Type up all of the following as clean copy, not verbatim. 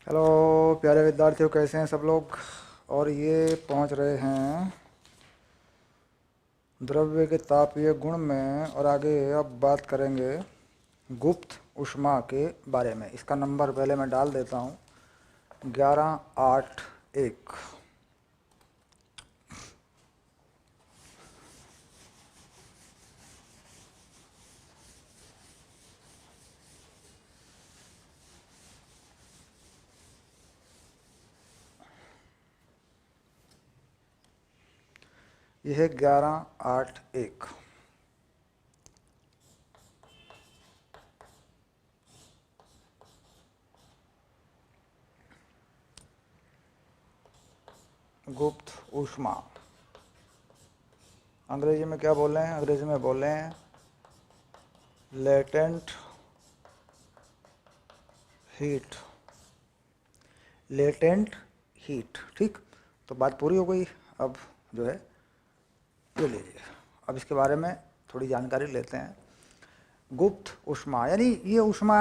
Hello प्यारे विद्यार्थियों, कैसे हैं सब लोग। और ये पहुंच रहे हैं द्रव्य के तापीय गुण में। और आगे अब बात करेंगे गुप्त ऊष्मा के बारे में। इसका नंबर पहले मैं डाल देता हूँ, 1181। यह है 1181। गुप्त ऊष्मा अंग्रेजी में क्या बोल रहे हैं? अंग्रेजी में बोल रहे हैं लेटेंट हीट। लेटेंट हीट, ठीक। तो बात पूरी हो गई। अब जो है ये लीजिए, अब इसके बारे में थोड़ी जानकारी लेते हैं। गुप्त ऊष्मा यानी ये ऊष्मा,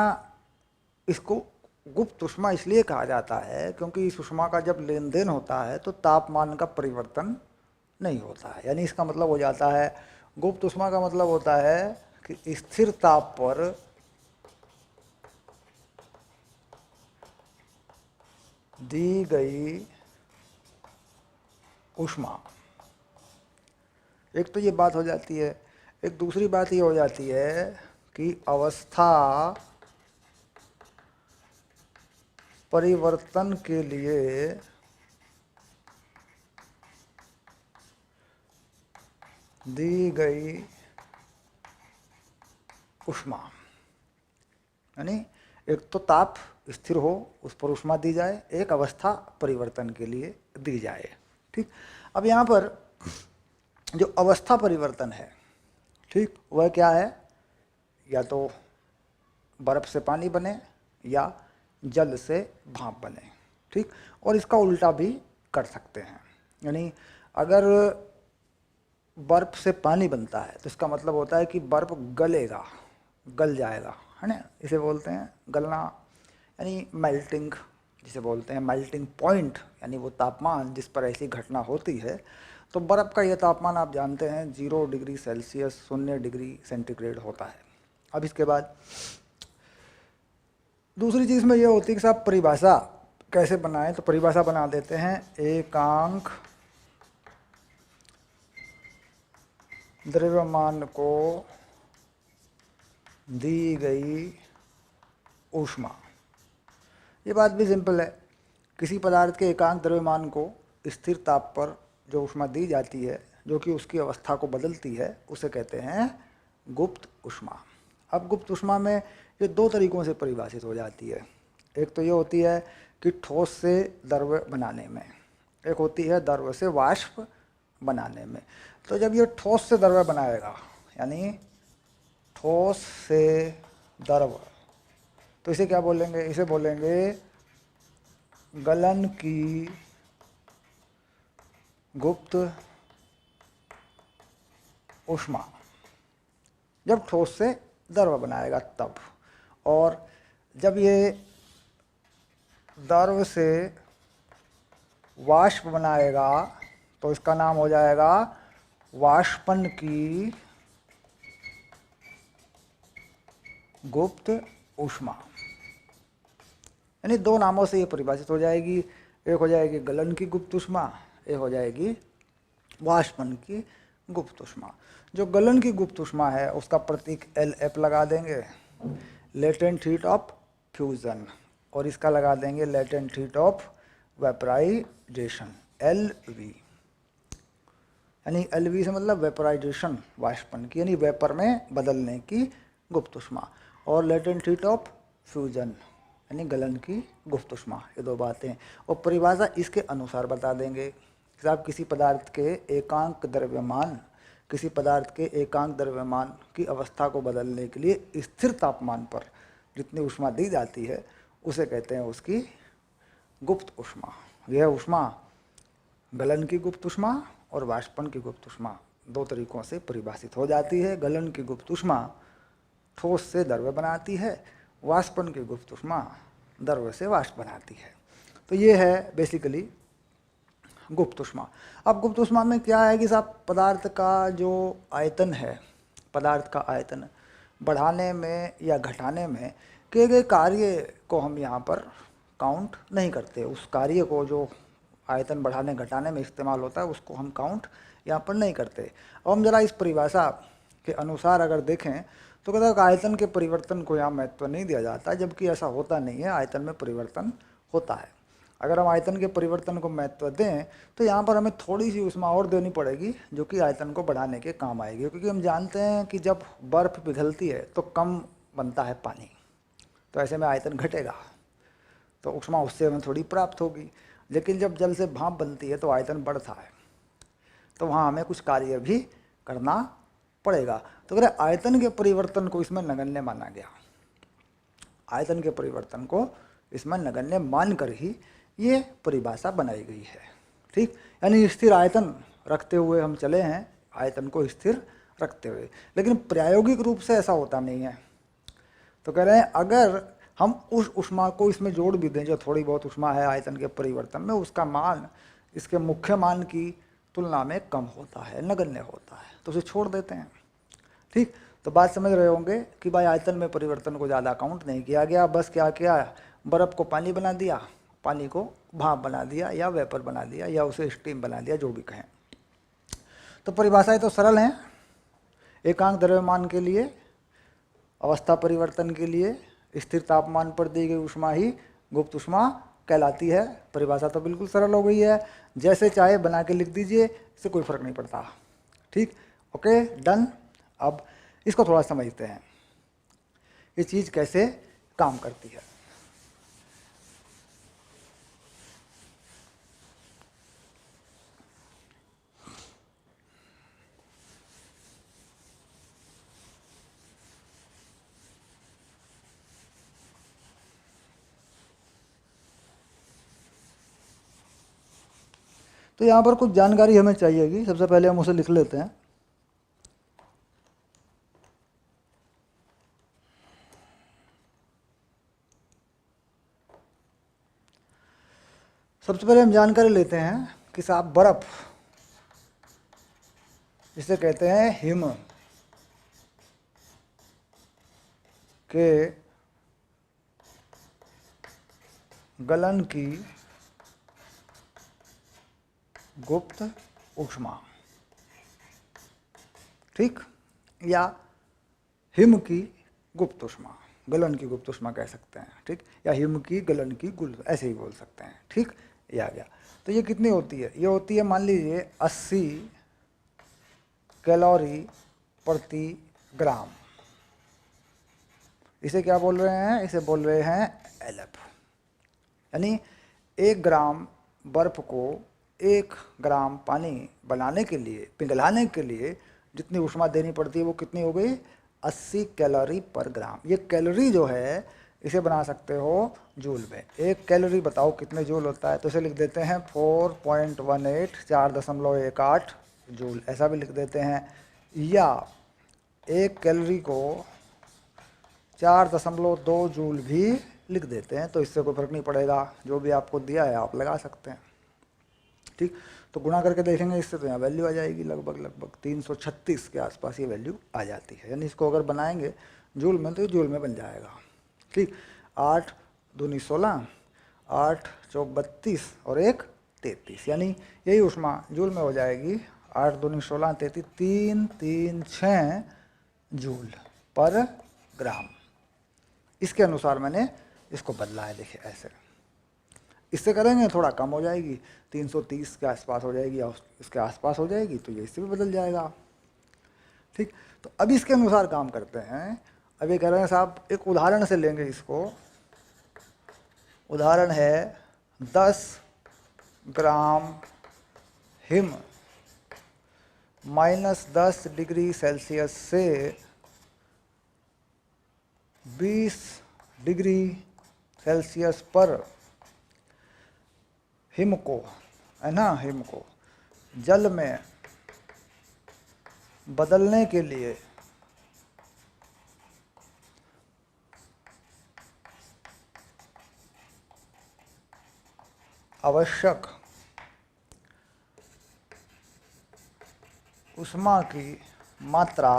इसको गुप्त ऊष्मा इसलिए कहा जाता है क्योंकि इस ऊष्मा का जब लेन देन होता है तो तापमान का परिवर्तन नहीं होता है। यानी इसका मतलब हो जाता है, गुप्त ऊष्मा का मतलब होता है कि स्थिर ताप पर दी गई ऊष्मा। एक तो ये बात हो जाती है। एक दूसरी बात ये हो जाती है कि अवस्था परिवर्तन के लिए दी गई ऊष्मा, यानी एक तो ताप स्थिर हो उस पर ऊष्मा दी जाए, एक अवस्था परिवर्तन के लिए दी जाए, ठीक। अब यहाँ पर जो अवस्था परिवर्तन है, ठीक, वह क्या है? या तो बर्फ से पानी बने या जल से भाप बने, ठीक। और इसका उल्टा भी कर सकते हैं। यानी अगर बर्फ से पानी बनता है तो इसका मतलब होता है कि बर्फ गलेगा, गल जाएगा, है ना। इसे बोलते हैं गलना, यानी मेल्टिंग जिसे बोलते हैं। मेल्टिंग पॉइंट यानी वो तापमान जिस पर ऐसी घटना होती है। तो बर्फ़ का ये तापमान आप जानते हैं 0 डिग्री सेल्सियस, 0 डिग्री सेंटीग्रेड होता है। अब इसके बाद दूसरी चीज़ में ये होती है कि साहब परिभाषा कैसे बनाएं। तो परिभाषा बना देते हैं, एकांक द्रव्यमान को दी गई ऊष्मा। ये बात भी सिंपल है। किसी पदार्थ के एकांक द्रव्यमान को स्थिर ताप पर जो ऊष्मा दी जाती है, जो कि उसकी अवस्था को बदलती है, उसे कहते हैं गुप्त ऊष्मा। अब गुप्त ऊष्मा में ये दो तरीक़ों से परिभाषित हो जाती है। एक तो ये होती है कि ठोस से द्रव्य बनाने में, एक होती है द्रव्य से वाष्प बनाने में। तो जब ये ठोस से द्रव्य बनाएगा, यानी ठोस से द्रव्य, तो इसे क्या बोलेंगे? इसे बोलेंगे गलन की गुप्त ऊष्मा। जब ठोस से द्रव बनाएगा तब। और जब ये द्रव से वाष्प बनाएगा तो इसका नाम हो जाएगा वाष्पन की गुप्त ऊष्मा। यानी दो नामों से ये परिभाषित हो जाएगी। एक हो जाएगी गलन की गुप्त ऊष्मा, एक हो जाएगी वाष्पन की गुप्त ऊष्मा। जो गलन की गुप्त ऊष्मा है उसका प्रतीक LF लगा देंगे, लेटेंट हीट ऑफ फ्यूजन। और इसका लगा देंगे latent heat of vaporisation, LV। यानी LV से मतलब वेपराइजेशन, वाष्पन की, यानी वेपर में बदलने की गुप्त ऊष्मा। और लेटेंट हीट ऑफ फ्यूजन यानी गलन की गुप्त ऊष्मा। ये दो बातें। और परिभाषा इसके अनुसार बता देंगे। साहब किसी पदार्थ के एकांक द्रव्यमान, किसी पदार्थ के एकांक द्रव्यमान की अवस्था को बदलने के लिए स्थिर तापमान पर जितनी ऊष्मा दी जाती है उसे कहते हैं उसकी गुप्त ऊष्मा। यह ऊष्मा गलन की गुप्त ऊष्मा और वाष्पन की गुप्त ऊष्मा दो तरीकों से परिभाषित हो जाती है। गलन की गुप्त ऊष्मा ठोस से द्रव्य बनाती है, वाष्पन की गुप्त ऊष्मा द्रव्य से वाष्प बनाती है। तो ये है बेसिकली गुप्त ऊष्मा। अब गुप्त ऊष्मा में क्या है कि साहब पदार्थ का जो आयतन है, पदार्थ का आयतन बढ़ाने में या घटाने में किए गए कार्य को हम यहाँ पर काउंट नहीं करते। उस कार्य को जो आयतन बढ़ाने घटाने में इस्तेमाल होता है उसको हम काउंट यहाँ पर नहीं करते। अब हम जरा इस परिभाषा के अनुसार अगर देखें तो कहते हैं आयतन के परिवर्तन को यहाँ महत्व नहीं दिया जाता, जबकि ऐसा होता नहीं है, आयतन में परिवर्तन होता है। अगर हम आयतन के परिवर्तन को महत्व दें तो यहाँ पर हमें थोड़ी सी ऊष्मा और देनी पड़ेगी जो कि आयतन को बढ़ाने के काम आएगी, क्योंकि हम जानते हैं कि जब बर्फ़ पिघलती है तो कम बनता है पानी, तो ऐसे में आयतन घटेगा, तो ऊष्मा उससे हमें थोड़ी प्राप्त होगी। लेकिन जब जल से भाप बनती है तो आयतन बढ़ता है, तो वहाँ हमें कुछ कार्य भी करना पड़ेगा। तो अगर आयतन के परिवर्तन को इसमें नगण्य माना गया, आयतन के परिवर्तन को इसमें नगण्य मानकर ही ये परिभाषा बनाई गई है। ठीक, यानी स्थिर आयतन रखते हुए हम चले हैं, आयतन को स्थिर रखते हुए, लेकिन प्रायोगिक रूप से ऐसा होता नहीं है। तो कह रहे हैं अगर हम उस ऊष्मा को इसमें जोड़ भी दें, जो थोड़ी बहुत ऊष्मा है आयतन के परिवर्तन में, उसका मान इसके मुख्य मान की तुलना में कम होता है, नगण्य होता है, तो उसे छोड़ देते हैं। ठीक, तो बात समझ रहे होंगे कि भाई आयतन में परिवर्तन को ज़्यादा काउंट नहीं किया गया, बस क्या किया, बर्फ़ को पानी बना दिया, पानी को भाप बना दिया या वेपर बना दिया या उसे स्टीम बना दिया, जो भी कहें। तो परिभाषाएं तो सरल हैं। एकांक द्रव्यमान के लिए, अवस्था परिवर्तन के लिए स्थिर तापमान पर दी गई ऊष्मा ही गुप्त ऊष्मा कहलाती है। परिभाषा तो बिल्कुल सरल हो गई है, जैसे चाहे बना के लिख दीजिए, इससे कोई फर्क नहीं पड़ता। ठीक, ओके, डन। अब इसको थोड़ा समझते हैं, ये चीज़ कैसे काम करती है। तो यहाँ पर कुछ जानकारी हमें चाहिएगी। सबसे पहले हम उसे लिख लेते हैं। सबसे पहले हम जानकारी लेते हैं कि साहब बर्फ, जिसे कहते हैं हिम, के गलन की गुप्त ऊष्मा, ठीक, या हिम की गुप्त ऊष्मा, गलन की गुप्त ऊष्मा कह सकते हैं। ठीक, या हिम की गलन की गुल, ऐसे ही बोल सकते हैं। ठीक, ये आ गया। तो ये कितनी होती है, ये होती है मान लीजिए 80 कैलोरी प्रति ग्राम। इसे क्या बोल रहे हैं, इसे बोल रहे हैं LF। यानी 1 ग्राम बर्फ को 1 ग्राम पानी बनाने के लिए, पिघलाने के लिए जितनी ऊष्मा देनी पड़ती है वो कितनी हो गई, 80 कैलोरी पर ग्राम। ये कैलोरी जो है इसे बना सकते हो जूल में। 1 कैलोरी बताओ कितने जूल होता है, तो इसे लिख देते हैं 4.18, 4.18 जूल, ऐसा भी लिख देते हैं। या 1 कैलोरी को 4.2 जूल भी लिख देते हैं, तो इससे कोई फर्क नहीं पड़ेगा, जो भी आपको दिया है आप लगा सकते हैं। ठीक, तो गुणा करके देखेंगे इससे, तो यहाँ वैल्यू आ जाएगी लगभग 336 के आसपास ये वैल्यू आ जाती है। यानी इसको अगर बनाएंगे जूल में तो ये जूल में बन जाएगा। ठीक, 8 दूनी 16, 8 चौक 32 और 1 33, यानी यही ऊष्मा जूल में हो जाएगी। 8 दूनी 16, 33, 336 जूल पर ग्राम। इसके अनुसार मैंने इसको बदला है, देखिए ऐसे। इससे करेंगे थोड़ा कम हो जाएगी, 330 के आसपास हो जाएगी या इसके आसपास हो जाएगी, तो ये इससे भी बदल जाएगा। ठीक, तो अब इसके अनुसार काम करते हैं। अब ये कह रहे हैं साहब, एक उदाहरण से लेंगे इसको। उदाहरण है 10 ग्राम हिम -10 डिग्री सेल्सियस से 20 डिग्री सेल्सियस पर हिम को, है ना, हिम को जल में बदलने के लिए आवश्यक ऊष्मा की मात्रा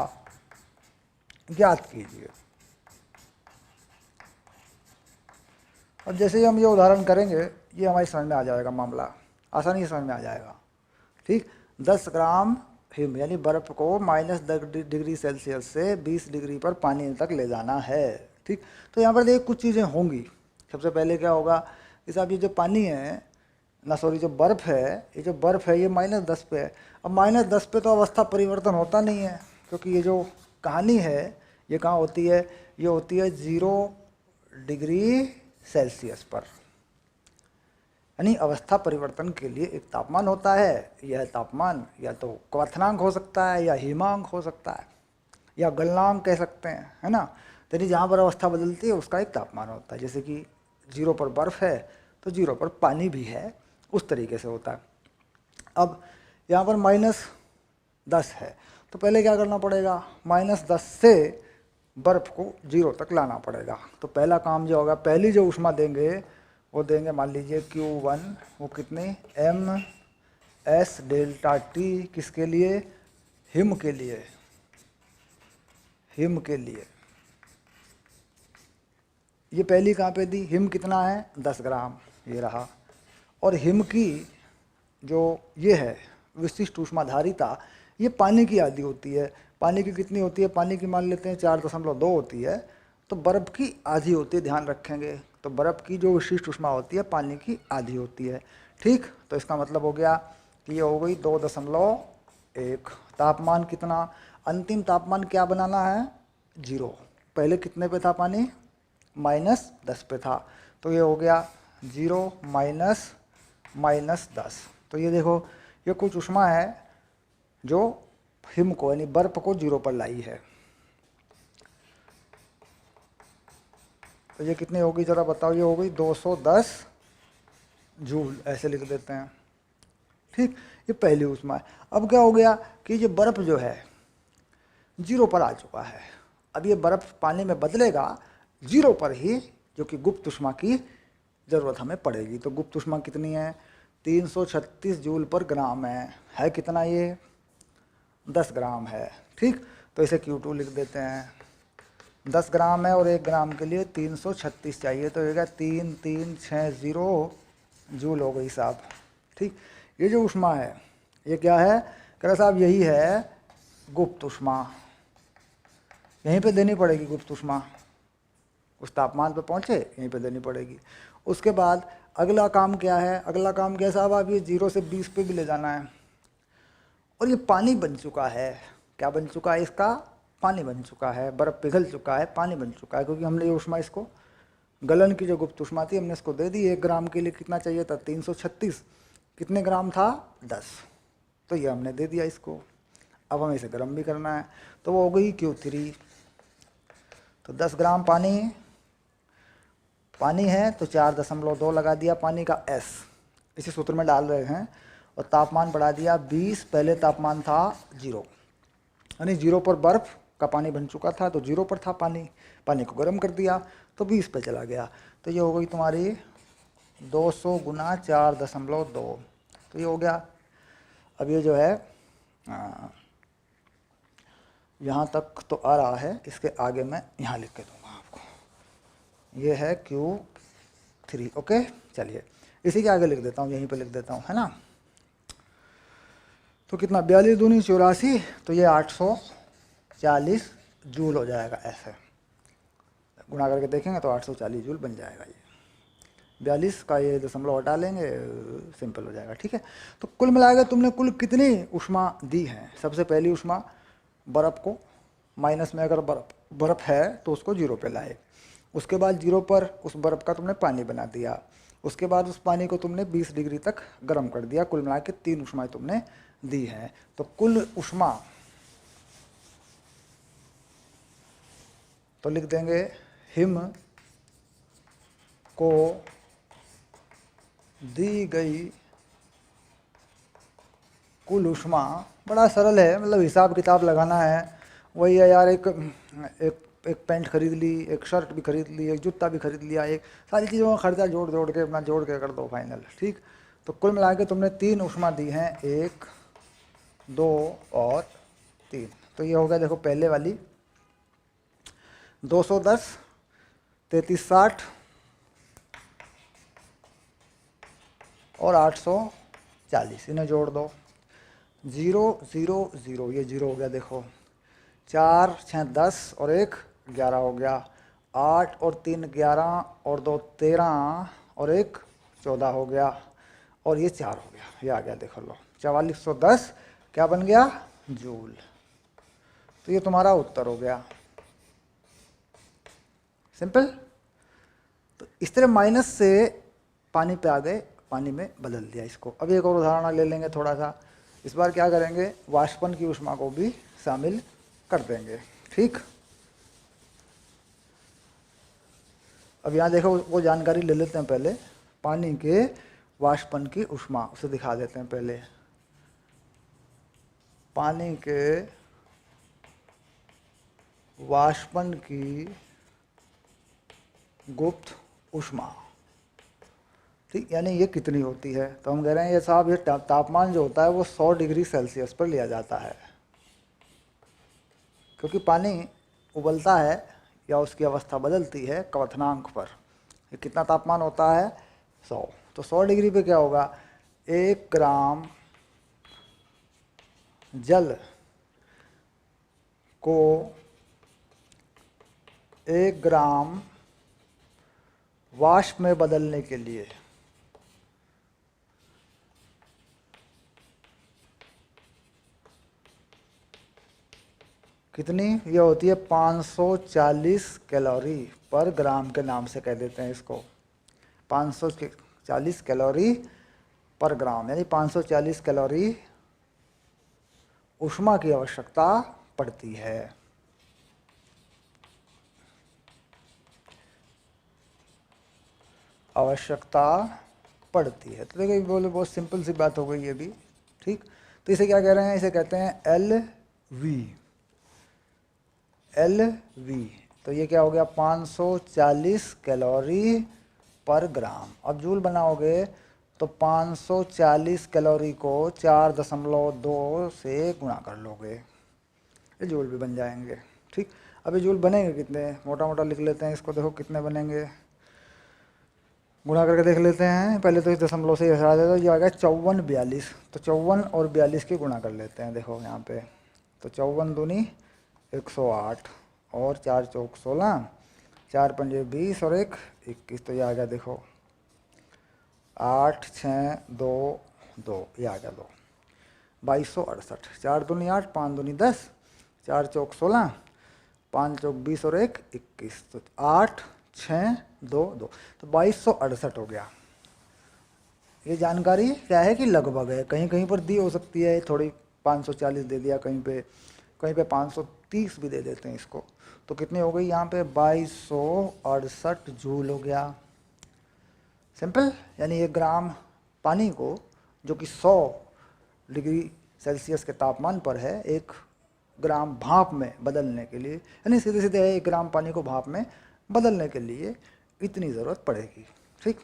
ज्ञात कीजिए। अब जैसे ही हम ये उदाहरण करेंगे ये हमारी समझ में आ जाएगा, मामला आसानी से समझ में आ जाएगा। ठीक, 10 ग्राम हिम यानी बर्फ़ को -10 डिग्री सेल्सियस से 20 डिग्री पर पानी तक ले जाना है। ठीक, तो यहाँ पर देखिए कुछ चीज़ें होंगी। सबसे पहले क्या होगा कि साहब ये जो पानी है ना, सॉरी जो बर्फ़ है, ये जो बर्फ़ है ये -10 पे है। अब -10 पे तो अवस्था परिवर्तन होता नहीं है, क्योंकि ये जो कहानी है ये कहाँ होती है, ये होती है 0 डिग्री सेल्सियस पर। यानी अवस्था परिवर्तन के लिए एक तापमान होता है, यह तापमान या तो क्वथनांक हो सकता है या हिमांक हो सकता है या गलनांक कह सकते हैं, है ना। तो यानी जहाँ पर अवस्था बदलती है उसका एक तापमान होता है। जैसे कि 0 पर बर्फ़ है तो 0 पर पानी भी है, उस तरीके से होता है। अब यहाँ पर -10 है तो पहले क्या करना पड़ेगा, -10 से बर्फ़ को 0 तक लाना पड़ेगा। तो पहला काम जो होगा, पहली जो ऊष्मा देंगे वो देंगे, मान लीजिए Q1, वो कितनी mS∆T, किसके लिए, हिम के लिए, हिम के लिए। ये पहली कहाँ पे दी, हिम कितना है 10 ग्राम, ये रहा। और हिम की जो ये है विशिष्ट ऊष्माधारिता, ये पानी की आधी होती है। पानी की कितनी होती है, पानी की मान लेते हैं 4.2 होती है, तो बर्फ़ की आधी होती है, ध्यान रखेंगे। तो बर्फ़ की जो विशिष्ट ऊष्मा होती है पानी की आधी होती है। ठीक, तो इसका मतलब हो गया कि ये हो गई 2.1। तापमान कितना, अंतिम तापमान क्या बनाना है, 0। पहले कितने पे था पानी, -10 पे था, तो ये हो गया 0 -10। तो ये देखो ये कुछ ऊष्मा है जो हिम को यानी बर्फ़ को 0 पर लाई है। तो ये कितनी होगी ज़रा बताओ, ये हो गई 210 जूल, ऐसे लिख देते हैं। ठीक, ये पहली ऊष्मा है। अब क्या हो गया कि ये बर्फ़ जो है 0 पर आ चुका है। अब ये बर्फ़ पानी में बदलेगा 0 पर ही, जो कि गुप्त ऊष्मा की ज़रूरत हमें पड़ेगी। तो गुप्त ऊष्मा कितनी है, 336 जूल पर ग्राम है कितना, ये 10 ग्राम है। ठीक, तो इसे Q2 लिख देते हैं। 10 ग्राम है और 1 ग्राम के लिए 336 चाहिए, तो ये 3360 जूल हो गई साहब। ठीक, ये जो ऊष्मा है ये क्या है, कह रहे साहब यही है गुप्त ऊष्मा। यहीं पे देनी पड़ेगी गुप्त ऊष्मा, उस तापमान पे पहुँचे यहीं पे देनी पड़ेगी। उसके बाद अगला काम क्या है, अगला काम क्या साहब, आप ये 0 से 20 पे भी ले जाना है। और ये पानी बन चुका है, क्या बन चुका है, इसका पानी बन चुका है, बर्फ़ पिघल चुका है, पानी बन चुका है, क्योंकि हमने ये ऊष्मा इसको गलन की जो गुप्त ऊष्मा थी हमने इसको दे दी। 1 ग्राम के लिए कितना चाहिए था, 336, कितने ग्राम था, 10, तो ये हमने दे दिया इसको। अब हमें इसे गर्म भी करना है, तो वो हो गई Q3। तो 10 ग्राम पानी है तो 4.2 लगा दिया पानी का S, इसी सूत्र में डाल रहे हैं। और तापमान बढ़ा दिया 20, पहले तापमान था 0, यानी 0 पर बर्फ़ का पानी बन चुका था, तो 0 पर था पानी, पानी को गर्म कर दिया तो 20 पे चला गया। तो ये हो गई तुम्हारी 200 गुना 4.2, तो ये हो गया। अब ये जो है यहाँ तक तो आ रहा है, इसके आगे मैं यहाँ लिख के दूँगा आपको, ये है Q3। ओके, चलिए इसी के आगे लिख देता हूँ, यहीं पे लिख देता हूँ, है ना। तो कितना, 42 दूनी 84, तो ये 840 जूल हो जाएगा। ऐसे गुणा करके देखेंगे तो 840 जूल बन जाएगा। ये 42 का ये दशमलव हटा लेंगे, सिंपल हो जाएगा। ठीक है, तो कुल मिलाकर तुमने कुल कितनी ऊष्मा दी है। सबसे पहली ऊष्मा बर्फ़ को माइनस में, अगर बर्फ़ है तो उसको 0 पे लाए। उसके बाद 0 पर उस बर्फ़ का तुमने पानी बना दिया। उसके बाद उस पानी को तुमने 20 डिग्री तक गर्म कर दिया। कुल मिला के 3 ऊष्माएँ तुमने दी हैं। तो कुल ऊष्मा तो लिख देंगे, हिम को दी गई कुल ऊष्मा, बड़ा सरल है, मतलब हिसाब किताब लगाना है, वही है यार। एक एक पैंट खरीद ली, एक शर्ट भी खरीद ली, एक जूता भी खरीद लिया, एक सारी चीज़ों का खर्चा जोड़ जोड़ के अपना जोड़ के कर दो फाइनल, ठीक। तो कुल मिला के तुमने 3 ऊष्मा दी हैं, 1, 2 और 3। तो ये हो गया देखो पहले वाली 210, 3360 और 840, इन्हें जोड़ दो। 0 0 0, ये 0 हो गया देखो। 4 6 10 और 1 11 हो गया। 8 और 3 11 और 2 13 और 1 14 हो गया, और ये 4 हो गया, ये आ गया देखो लो 4410 क्या बन गया, जूल। तो ये तुम्हारा उत्तर हो गया, सिंपल। तो इस तरह माइनस से पानी पे आ गए, पानी में बदल दिया इसको। अब एक और उदाहरण ले लेंगे थोड़ा सा, इस बार क्या करेंगे, वाष्पन की ऊष्मा को भी शामिल कर देंगे, ठीक। अब यहाँ देखो वो जानकारी ले लेते हैं पहले, पानी के वाष्पन की ऊष्मा, उसे दिखा देते हैं पहले। पानी के वाष्पन की गुप्त ऊष्मा, ठीक, यानी ये कितनी होती है। तो हम कह रहे हैं ये साहब, ये तापमान जो होता है वो 100 डिग्री सेल्सियस पर लिया जाता है, क्योंकि पानी उबलता है या उसकी अवस्था बदलती है क्वथनांक पर। ये कितना तापमान होता है, 100। तो 100 डिग्री पे क्या होगा, 1 ग्राम जल को 1 ग्राम वाष्प में बदलने के लिए कितनी ये होती है, 540 कैलोरी पर ग्राम के नाम से कह देते हैं इसको। 540 कैलोरी पर ग्राम, यानी 540 कैलोरी ऊष्मा की आवश्यकता पड़ती है। आवश्यकता पड़ती है। तो देखिए बोले बहुत सिंपल सी बात हो गई ये भी, ठीक। तो इसे क्या कह रहे हैं, इसे कहते हैं एल वी। तो ये क्या हो गया, 540 कैलोरी पर ग्राम। अब जूल बनाओगे तो 540 कैलोरी को 4.2 से गुणा कर लोगे, ये जूल भी बन जाएंगे, ठीक। अब ये जूल बनेंगे कितने, मोटा मोटा लिख लेते हैं इसको, देखो कितने बनेंगे, गुणा करके देख लेते हैं। पहले तो इस दशमलव से हटा देते, तो ये आ गया 54 42। तो 54 और 42 की गुणा कर लेते हैं, देखो यहाँ पे। तो 54 दूनी 108 और 4 चौक 16, 4 पंजे 20 और 1 21। तो ये आ गया देखो 8 6 2 2, ये आ गया 2, 2268। 4 दूनी 8, 5 दूनी 10, 4 चौक 16, 5 चौक 20 और 1 21। तो 8 6 2 2, तो 2268 हो गया। ये जानकारी क्या है कि लगभग है, कहीं कहीं पर दी हो सकती है थोड़ी, 540 दे दिया कहीं पे 530 भी दे देते हैं इसको। तो कितनी हो गई यहाँ पे, 2268 जूल हो गया, सिंपल। यानी 1 ग्राम पानी को, जो कि 100 डिग्री सेल्सियस के तापमान पर है, 1 ग्राम भाप में बदलने के लिए, यानी सीधे सीधे 1 ग्राम पानी को भाप में बदलने के लिए इतनी ज़रूरत पड़ेगी, ठीक,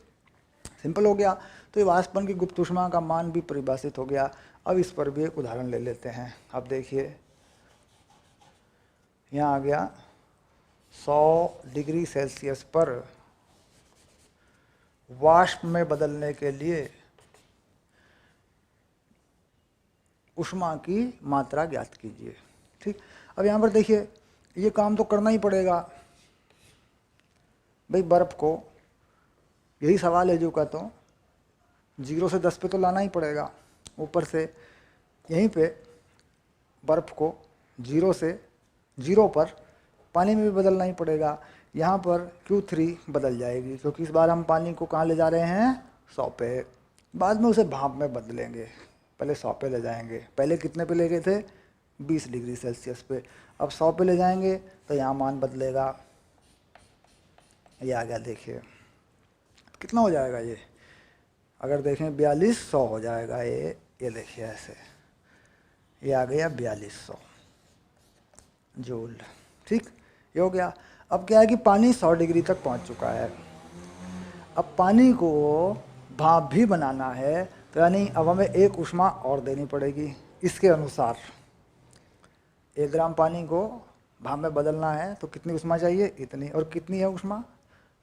सिंपल हो गया। तो ये वाष्पन की गुप्त ऊष्मा का मान भी परिभाषित हो गया। अब इस पर भी एक उदाहरण ले लेते हैं। अब देखिए यहाँ आ गया 100 डिग्री सेल्सियस पर वाष्प में बदलने के लिए ऊष्मा की मात्रा ज्ञात कीजिए, ठीक। अब यहाँ पर देखिए ये काम तो करना ही पड़ेगा भाई, बर्फ़ को, यही सवाल है जो का, तो 0 से 10 पे तो लाना ही पड़ेगा ऊपर से। यहीं पे बर्फ़ को 0 से 0 पर पानी में भी बदलना ही पड़ेगा। यहाँ पर Q3 बदल जाएगी, क्योंकि इस बार हम पानी को कहाँ ले जा रहे हैं, 100 पे। बाद में उसे भाप में बदलेंगे, पहले 100 पे ले जाएंगे। पहले कितने पे ले गए थे, 20 डिग्री सेल्सियस पे। अब 100 पे ले जाएंगे तो यहाँ मान बदलेगा, ये आ गया देखिए कितना हो जाएगा ये, अगर देखें 4200 हो जाएगा ये देखिए ऐसे, ये आ गया 4200 जूल, ठीक। ये हो गया। अब क्या है कि पानी 100 डिग्री तक पहुंच चुका है। अब पानी को भाप भी बनाना है, तो यानी अब हमें एक ऊष्मा और देनी पड़ेगी। इसके अनुसार 1 ग्राम पानी को भाप में बदलना है तो कितनी ऊष्मा चाहिए, इतनी। और कितनी है ऊष्मा,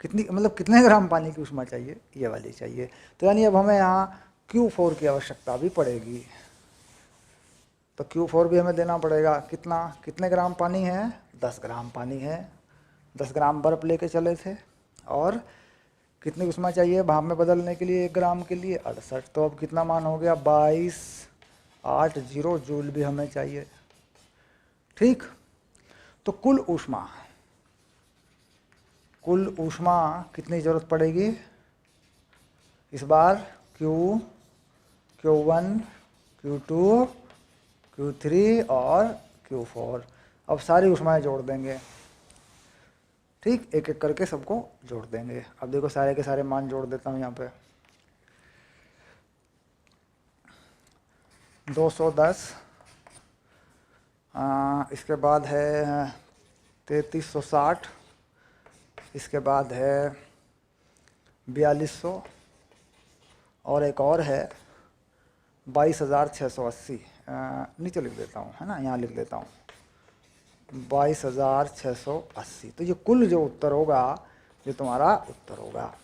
कितनी मतलब कितने ग्राम पानी की ऊष्मा चाहिए, ये वाली चाहिए। तो यानी अब हमें यहाँ Q4 की आवश्यकता भी पड़ेगी। तो Q4 भी हमें देना पड़ेगा। कितना, कितने ग्राम पानी है, 10 ग्राम पानी है। 10 ग्राम बर्फ लेके चले थे, और कितनी ऊष्मा चाहिए भाप में बदलने के लिए 1 ग्राम के लिए, 68। तो अब कितना मान हो गया, 2280 जूल भी हमें चाहिए। ठीक, तो कुल ऊष्मा कितनी ज़रूरत पड़ेगी इस बार, Q1, Q2, Q3 और Q4। अब सारी ऊष्माएं जोड़ देंगे। ठीक, एक एक करके सबको जोड़ देंगे। अब देखो सारे के सारे मान जोड़ देता हूँ यहाँ पे। 210, इसके बाद है 3360, इसके बाद है 4200, और एक और है 22,680। नीचे लिख देता हूँ, है ना, यहाँ लिख देता हूँ 22,680। तो ये कुल जो उत्तर होगा, ये तुम्हारा उत्तर होगा।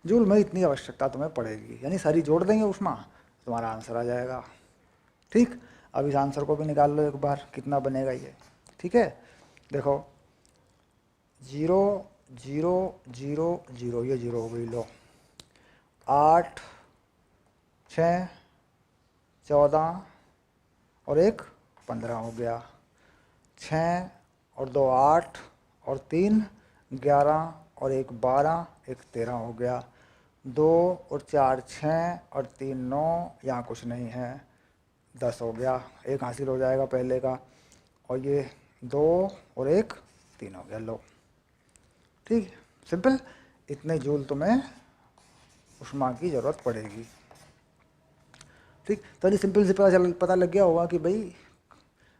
जूल में इतनी आवश्यकता तुम्हें पड़ेगी, यानी सारी जोड़ देंगे ऊष्मा, तुम्हारा आंसर आ जाएगा। ठीक, अब इस आंसर को भी निकाल लो एक बार, कितना बनेगा ये। ठीक है, देखो 0 0 0 0, ये 0 हो गई। लो 8 6 14 और 1 15 हो गया। 6 और 2 8 और 3 11 और 1 12, 1 13 हो गया। 2 और 4 6 और 3 9, यहाँ कुछ नहीं है, 10 हो गया। 1 हासिल हो जाएगा पहले का, और ये 2 और 1 3 हो गया। लो ठीक, सिंपल। इतने जूल तुम्हें ऊष्मा की ज़रूरत पड़ेगी। ठीक, तो ये सिंपल से पता लग गया होगा कि भाई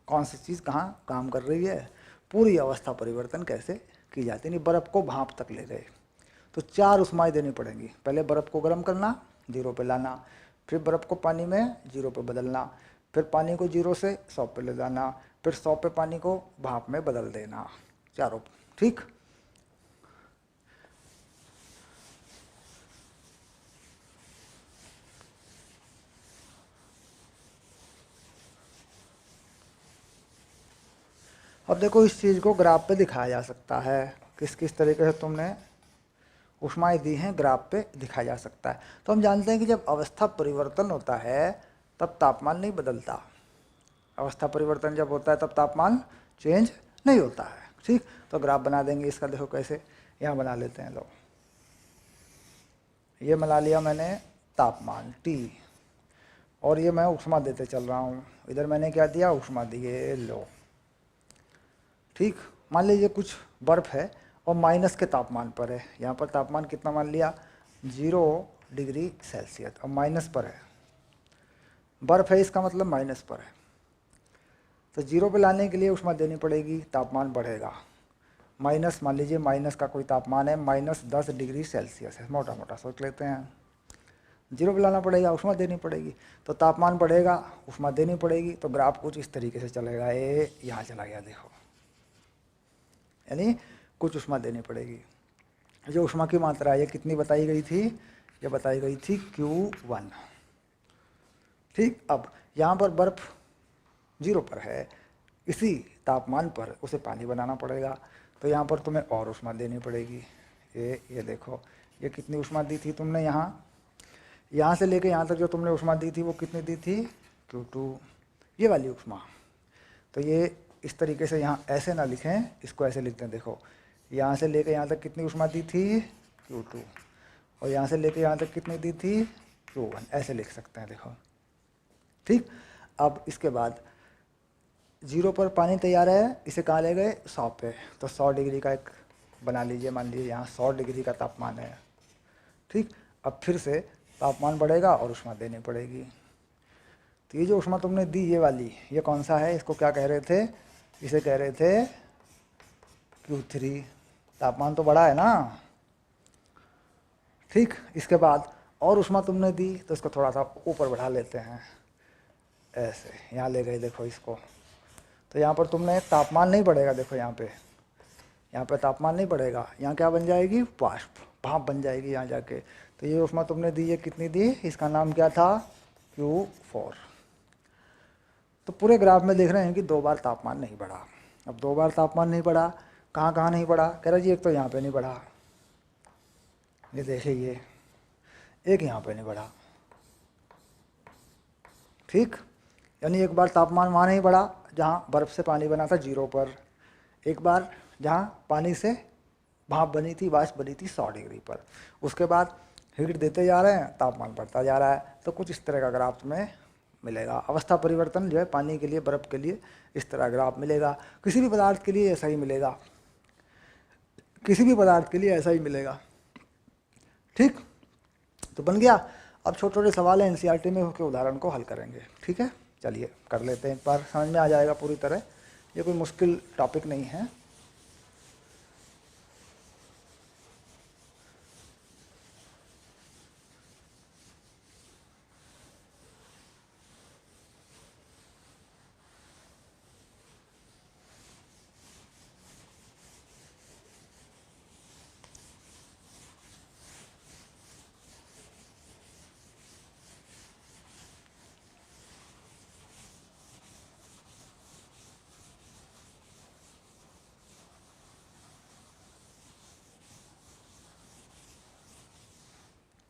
कौन सी चीज़ कहाँ काम कर रही है, पूरी अवस्था परिवर्तन कैसे की जाती है। नहीं, बर्फ़ को भाप तक ले गए तो 4 ऊष्माएं देनी पड़ेंगी। पहले बर्फ़ को गर्म करना, 0 पे लाना, फिर बर्फ़ को पानी में 0 पे बदलना, फिर पानी को 0 से 100 पे ले जाना, फिर 100 पे पानी को भाप में बदल देना, चारों। ठीक, अब देखो इस चीज़ को ग्राफ पे दिखाया जा सकता है। किस किस तरीके से तुमने ऊष्माएं दी हैं, ग्राफ पे दिखाया जा सकता है। तो हम जानते हैं कि जब अवस्था परिवर्तन होता है तब तापमान नहीं बदलता। अवस्था परिवर्तन जब होता है तब तापमान चेंज नहीं होता है। ठीक, तो ग्राफ बना देंगे इसका। देखो कैसे, यहाँ बना लेते हैं। लो, ये बना लिया मैंने तापमान T, और ये मैं ऊष्मा देते चल रहा हूँ। इधर मैंने क्या दिया, ऊष्मा दिए। लो ठीक, मान लीजिए कुछ बर्फ़ है और माइनस के तापमान पर है। यहाँ पर तापमान कितना मान लिया, 0 डिग्री सेल्सियस, और माइनस पर है। बर्फ़ है, इसका मतलब माइनस पर है। तो 0 पे लाने के लिए ऊष्मा देनी पड़ेगी, तापमान बढ़ेगा। माइनस, मान लीजिए माइनस का कोई तापमान है, -10 डिग्री सेल्सियस है, मोटा मोटा सोच लेते हैं। 0 पे लाना पड़ेगा, ऊष्मा देनी पड़ेगी। तो तापमान बढ़ेगा, ऊष्मा देनी पड़ेगी। तो ग्राफ कुछ इस तरीके से चलेगा। ये यहाँ चला गया, देखो, यानी कुछ ऊष्मा देनी पड़ेगी। जो ऊष्मा की मात्रा ये कितनी बताई गई थी, ये बताई गई थी Q1। ठीक, अब यहाँ पर बर्फ़ 0 पर है, इसी तापमान पर उसे पानी बनाना पड़ेगा। तो यहाँ पर तुम्हें और ऊष्मा देनी पड़ेगी। ये देखो, ये कितनी ऊष्मा दी थी तुमने, यहाँ से लेके यहाँ तक जो तुमने ऊष्मा दी थी वो कितनी दी थी, Q2, ये वाली ऊष्मा। तो ये इस तरीके से यहाँ ऐसे ना लिखें, इसको ऐसे लिखते हैं। देखो, यहाँ से लेकर यहाँ तक कितनी ऊष्मा दी थी, Q2, और यहाँ से लेकर यहाँ तक कितनी दी थी, Q1, ऐसे लिख सकते हैं। देखो ठीक, अब इसके बाद 0 पर पानी तैयार है, इसे कहाँ ले गए, 100 पे। तो 100 डिग्री का एक बना लीजिए, मान लीजिए यहाँ 100 डिग्री का तापमान है। ठीक, अब फिर से तापमान बढ़ेगा और ऊष्मा देनी पड़ेगी। तो ये जो ऊष्मा तुमने दी, ये वाली, ये कौन सा है, इसको क्या कह रहे थे, इसे कह रहे थे Q3, तापमान तो बढ़ा है ना। ठीक, इसके बाद और ऊष्मा तुमने दी तो इसको थोड़ा सा ऊपर बढ़ा लेते हैं, ऐसे यहाँ ले गए देखो इसको। तो यहाँ पर तुमने तापमान नहीं बढ़ेगा, देखो यहाँ पे तापमान नहीं बढ़ेगा, यहाँ क्या बन जाएगी, वाष्प, भाप बन जाएगी यहाँ जाके। तो ये ऊष्मा तुमने दी है, कितनी दी, इसका नाम क्या था, Q4। तो पूरे ग्राफ में देख रहे हैं कि 2 बार तापमान नहीं बढ़ा। अब 2 बार तापमान नहीं बढ़ा, कहाँ कहाँ नहीं बढ़ा, कह रहा जी एक तो यहाँ पे नहीं बढ़ा, ये देखिए ये एक यहाँ पे नहीं बढ़ा। ठीक, यानी एक बार तापमान वहाँ नहीं बढ़ा जहाँ बर्फ़ से पानी बना था 0 पर, एक बार जहाँ पानी से भाप बनी थी, वाष्प बनी थी 100 डिग्री पर। उसके बाद हीट देते जा रहे हैं, तापमान बढ़ता जा रहा है। तो कुछ इस तरह का ग्राफ में मिलेगा। अवस्था परिवर्तन जो है पानी के लिए, बर्फ़ के लिए इस तरह ग्राफ मिलेगा। किसी भी पदार्थ के लिए ऐसा ही मिलेगा, किसी भी पदार्थ के लिए ऐसा ही मिलेगा। ठीक, तो बन गया। अब छोटे छोटे सवाल हैं एनसीईआरटी में, उसके उदाहरण को हल करेंगे। ठीक है, चलिए कर लेते हैं, एक बार समझ में आ जाएगा पूरी तरह। ये कोई मुश्किल टॉपिक नहीं है।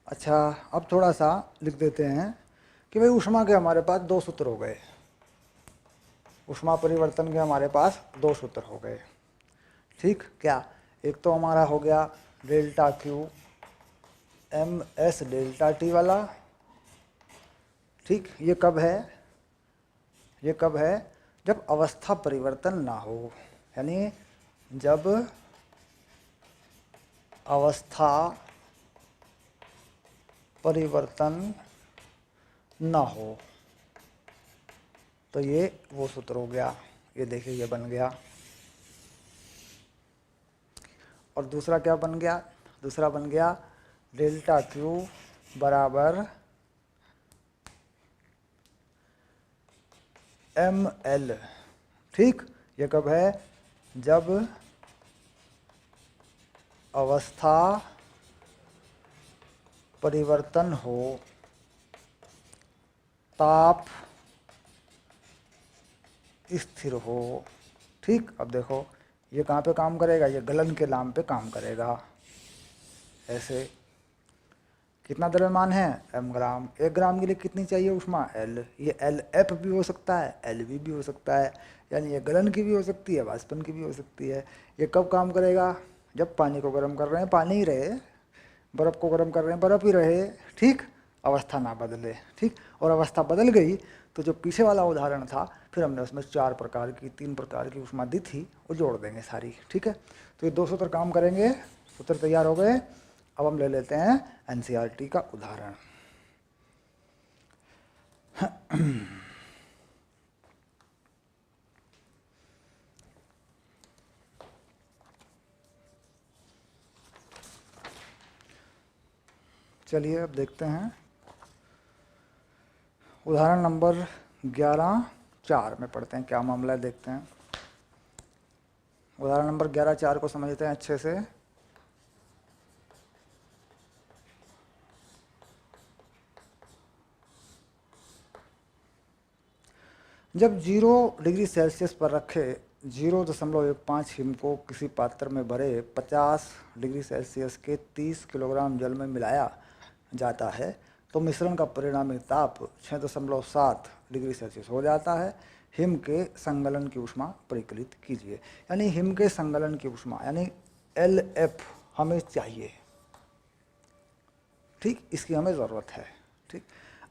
अच्छा, अब थोड़ा सा लिख देते हैं कि भाई ऊष्मा के हमारे पास 2 सूत्र हो गए, ऊष्मा परिवर्तन के हमारे पास 2 सूत्र हो गए। ठीक, क्या, एक तो हमारा हो गया delta Q ms delta T वाला। ठीक, ये कब है, ये कब है, जब अवस्था परिवर्तन ना हो, यानी जब अवस्था परिवर्तन ना हो, तो ये वो सूत्र हो गया। ये देखिए ये बन गया। और दूसरा क्या बन गया, दूसरा बन गया डेल्टा Q बराबर ml। ठीक, ये कब है, जब अवस्था परिवर्तन हो, ताप स्थिर हो। ठीक, अब देखो ये कहाँ पे काम करेगा, ये गलन के नाम पे काम करेगा। ऐसे कितना द्रव्यमान है, m ग्राम, 1 ग्राम के लिए कितनी चाहिए ऊष्मा, L। ये LF भी हो सकता है, LV भी हो सकता है, यानी ये गलन की भी हो सकती है, वाष्पन की भी हो सकती है। ये कब काम करेगा, जब पानी को गर्म कर रहे हैं पानी ही रहे, बर्फ़ को गर्म कर रहे हैं बर्फ़ ही रहे। ठीक, अवस्था ना बदले। ठीक, और अवस्था बदल गई तो जो पीछे वाला उदाहरण था, फिर हमने उसमें 4 प्रकार की, 3 प्रकार की ऊष्मा दी थी, वो जोड़ देंगे सारी। ठीक है, तो ये 2 सूत्र काम करेंगे, सूत्र तैयार हो गए। अब हम ले लेते हैं एनसीईआरटी का उदाहरण। चलिए अब देखते हैं उदाहरण नंबर 11.4 में पढ़ते हैं, क्या मामला है देखते हैं। उदाहरण नंबर 11.4 को समझते हैं अच्छे से। जब 0 डिग्री सेल्सियस पर रखे 0.15 हिम को किसी पात्र में भरे 50 डिग्री सेल्सियस के 30 किलोग्राम जल में मिलाया जाता है, तो मिश्रण का परिणामी ताप 6.7 डिग्री सेल्सियस हो जाता है। हिम के संगलन की ऊष्मा परिकलित कीजिए। यानी हिम के संगलन की ऊष्मा यानी LF हमें चाहिए। ठीक, इसकी हमें ज़रूरत है। ठीक,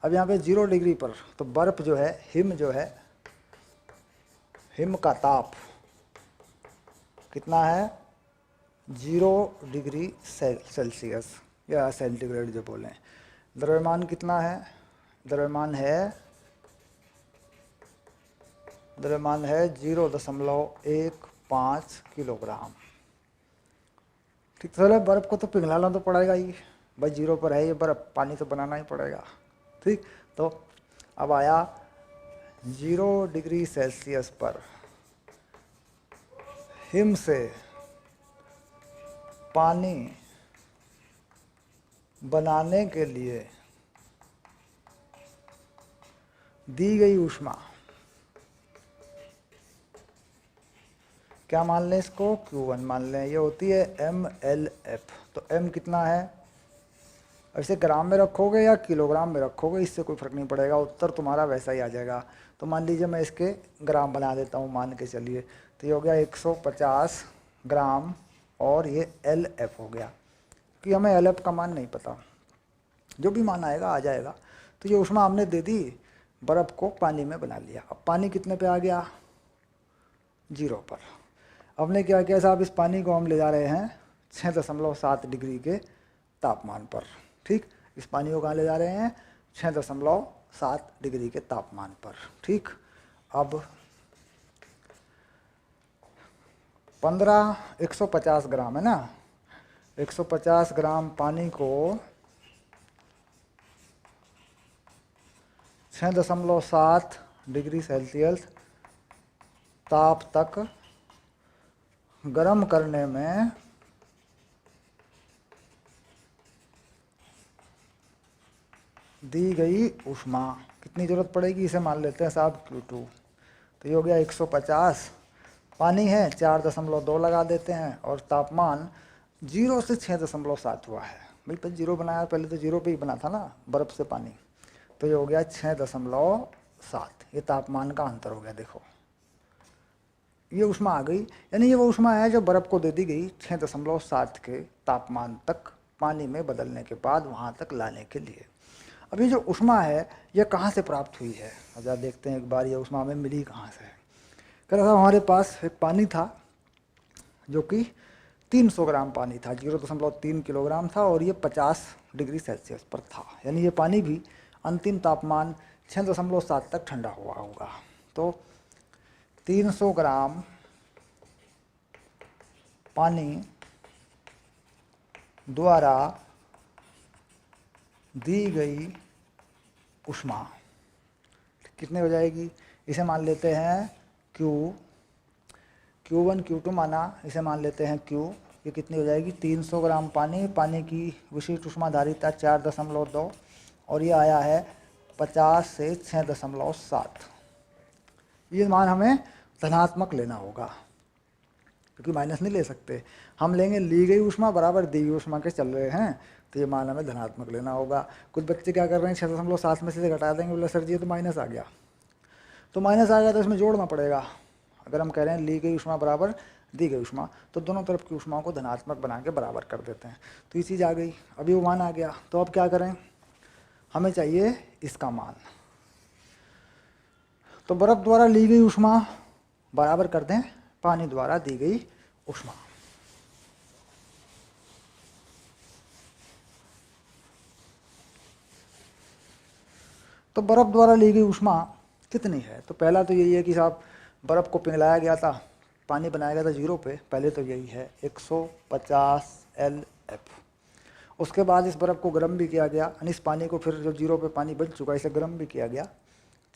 अब यहाँ पे 0 डिग्री पर तो बर्फ़ जो है, हिम जो है, हिम का ताप कितना है, 0 डिग्री सेल्सियस या सेंटीग्रेड जो बोलें। द्रव्यमान कितना है, द्रव्यमान है 0.15 किलोग्राम। ठीक, तो चलो बर्फ़ को तो पिघलाना तो पड़ेगा ही भाई, 0 पर है ये बर्फ़, पानी तो बनाना ही पड़ेगा। ठीक, तो अब आया 0 डिग्री सेल्सियस पर हिम से पानी बनाने के लिए दी गई ऊष्मा, क्या मान लें इसको, Q1 मान लें, ये होती है mLF। तो m कितना है, ऐसे ग्राम में रखोगे या किलोग्राम में रखोगे इससे कोई फ़र्क नहीं पड़ेगा, उत्तर तुम्हारा वैसा ही आ जाएगा। तो मान लीजिए मैं इसके ग्राम बना देता हूँ, मान के चलिए, तो ये हो गया 150 ग्राम और ये LF हो गया, कि हमें LF का मान नहीं पता, जो भी मान आएगा आ जाएगा। तो ये ऊष्मा हमने दे दी, बर्फ़ को पानी में बना लिया। अब पानी कितने पे आ गया, 0 पर। हमने क्या किया साहब, इस पानी को हम ले जा रहे हैं 6.7 डिग्री के तापमान पर। ठीक, इस पानी को कहाँ ले जा रहे हैं, 6.7 डिग्री के तापमान पर। ठीक, अब 150 ग्राम है ना, 150 ग्राम पानी को 6.7 डिग्री सेल्सियस ताप तक गर्म करने में दी गई ऊष्मा कितनी ज़रूरत पड़ेगी, इसे मान लेते हैं साहब Q2। तो ये हो गया 150, पानी है 4.2 लगा देते हैं, और तापमान 0 से 6.7 हुआ है भाई, पर 0 बनाया, पहले तो 0 पे ही बना था ना बर्फ़ से पानी। तो ये हो गया 6.7, ये तापमान का अंतर हो गया। देखो ये ऊष्मा आ गई, यानी ये वो ऊष्मा है जो बर्फ़ को दे दी गई 6.7 के तापमान तक पानी में बदलने के बाद वहाँ तक लाने के लिए। अब ये जो ऊष्मा है ये कहाँ से प्राप्त हुई है, ज़रा देखते हैं एक बार, ये ऊष्मा हमें मिली कहाँ से। कह रहा था हमारे पास एक पानी था जो कि 300 ग्राम पानी था, 0.3 किलोग्राम था, और ये 50 डिग्री सेल्सियस पर था, यानी ये पानी भी अंतिम तापमान 6.7 तक ठंडा हुआ होगा। तो 300 ग्राम पानी द्वारा दी गई ऊष्मा कितने हो जाएगी, इसे मान लेते हैं Q1 Q2 माना, इसे मान लेते हैं Q। ये कितनी हो जाएगी, 300 ग्राम पानी, पानी की विशिष्ट ऊष्मा धारिता 4.2, और ये आया है 50 से 6.7। ये मान हमें धनात्मक लेना होगा क्योंकि माइनस नहीं ले सकते, हम लेंगे ली गई ऊष्मा बराबर दी गई ऊष्मा के चल रहे हैं, तो ये मान हमें धनात्मक लेना होगा। कुछ बच्चे क्या कर रहे हैं, 6.7 में से घटा देंगे, बोले सर जी ये तो माइनस आ गया, तो माइनस आ गया तो इसमें जोड़ना पड़ेगा। अगर हम कह रहे हैं ली गई ऊष्मा बराबर दी गई ऊष्मा, तो दोनों तरफ की ऊष्मा को धनात्मक बना के बराबर कर देते हैं, तो ये चीज़ आ गई। अभी वो मान आ गया, तो अब क्या करें, हमें चाहिए इसका मान। तो बर्फ़ द्वारा ली गई ऊष्मा बराबर कर दें पानी द्वारा दी गई ऊष्मा। तो बर्फ़ द्वारा ली गई ऊष्मा कितनी है, तो पहला तो यही है कि साहब बर्फ़ को पिघलाया गया था, पानी बनाया गया था 0 पे, पहले तो यही है 150 LF। उसके बाद इस बर्फ़ को गर्म भी किया गया, यानी इस पानी को फिर जो 0 पे पानी बन चुका है इसे गर्म भी किया गया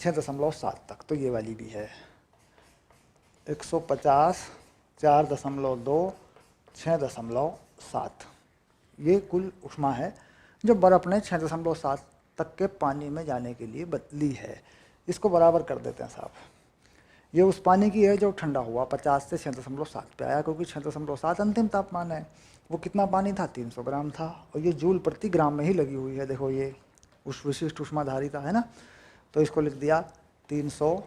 6.7 तक, तो ये वाली भी है 150, 4.2, 6.7। ये कुल ऊष्मा है जो बर्फ़ ने 6.7 तक के पानी में जाने के लिए बदली है। इसको बराबर कर देते हैं साहब, ये उस पानी की है जो ठंडा हुआ 50 से 6.7 पे आया, क्योंकि 6.7 अंतिम तापमान है। वो कितना पानी था, 300 ग्राम था, और ये जूल प्रति ग्राम में ही लगी हुई है। देखो ये उस विशिष्ट ऊष्मा धारिता है ना, तो इसको लिख दिया 300,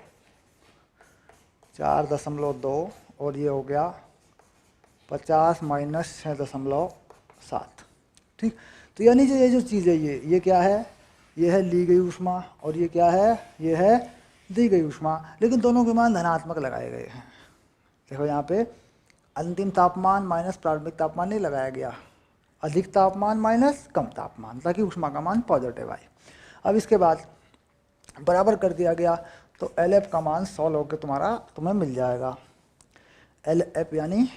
4.2, और ये हो गया 50 माइनस 6.7। ठीक, तो यानी जो ये जो चीज़ है ये क्या है, ये है ली गई ऊष्मा, और ये क्या है, ये है दी गई ऊष्मा, लेकिन दोनों के मान धनात्मक लगाए गए हैं। देखो यहाँ पे अंतिम तापमान माइनस प्रारंभिक तापमान नहीं लगाया गया, अधिक तापमान माइनस कम तापमान, ताकि ऊष्मा का मान पॉजिटिव आए। अब इसके बाद बराबर कर दिया गया, तो LF का मान 100 होकर तुम्हें मिल जाएगा। LF यानी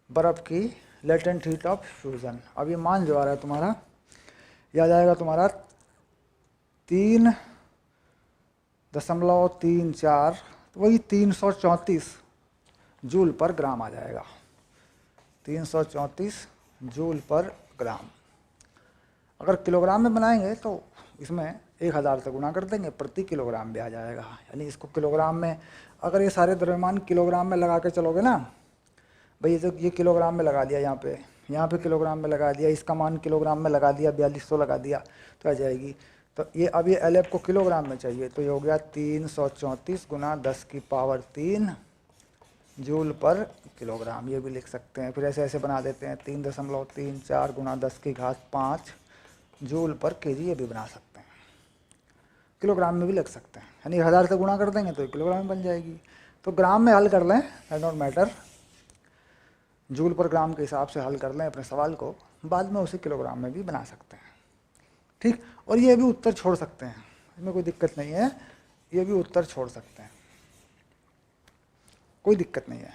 बर्फ़ की लेटेंट हीट ऑफ फ्यूज़न। अब ये मान जो आ रहा है तुम्हारा, यह आ जाएगा तुम्हारा 3.34, तो वही 334 जूल पर ग्राम आ जाएगा। 334 जूल पर ग्राम। अगर किलोग्राम में बनाएंगे तो इसमें 1000 से गुणा कर देंगे, प्रति किलोग्राम भी आ जाएगा। यानी इसको किलोग्राम में, अगर ये सारे द्रव्यमान किलोग्राम में लगा के चलोगे ना भाई, ये किलोग्राम में लगा दिया, यहाँ पे किलोग्राम में लगा दिया, इसका मान किलोग्राम में लगा दिया, 4200 लगा दिया तो आ जाएगी। तो ये अब ये LF को किलोग्राम में चाहिए, तो ये हो गया 334 गुना 10⁻³ जूल पर किलोग्राम, ये भी लिख सकते हैं। फिर ऐसे ऐसे बना देते हैं, 3.34 गुना 10⁵ जूल पर केजी, ये भी बना सकते हैं। किलोग्राम में भी लिख सकते हैं, यानी 1000 से गुणा कर देंगे तो किलोग्राम में बन जाएगी। तो ग्राम में हल कर लें, डज नॉट मैटर, जूल पर ग्राम के हिसाब से हल कर लें अपने सवाल को, बाद में उसे किलोग्राम में भी बना सकते हैं। ठीक, और ये भी उत्तर छोड़ सकते हैं, इसमें कोई दिक्कत नहीं है, ये भी उत्तर छोड़ सकते हैं, कोई दिक्कत नहीं है।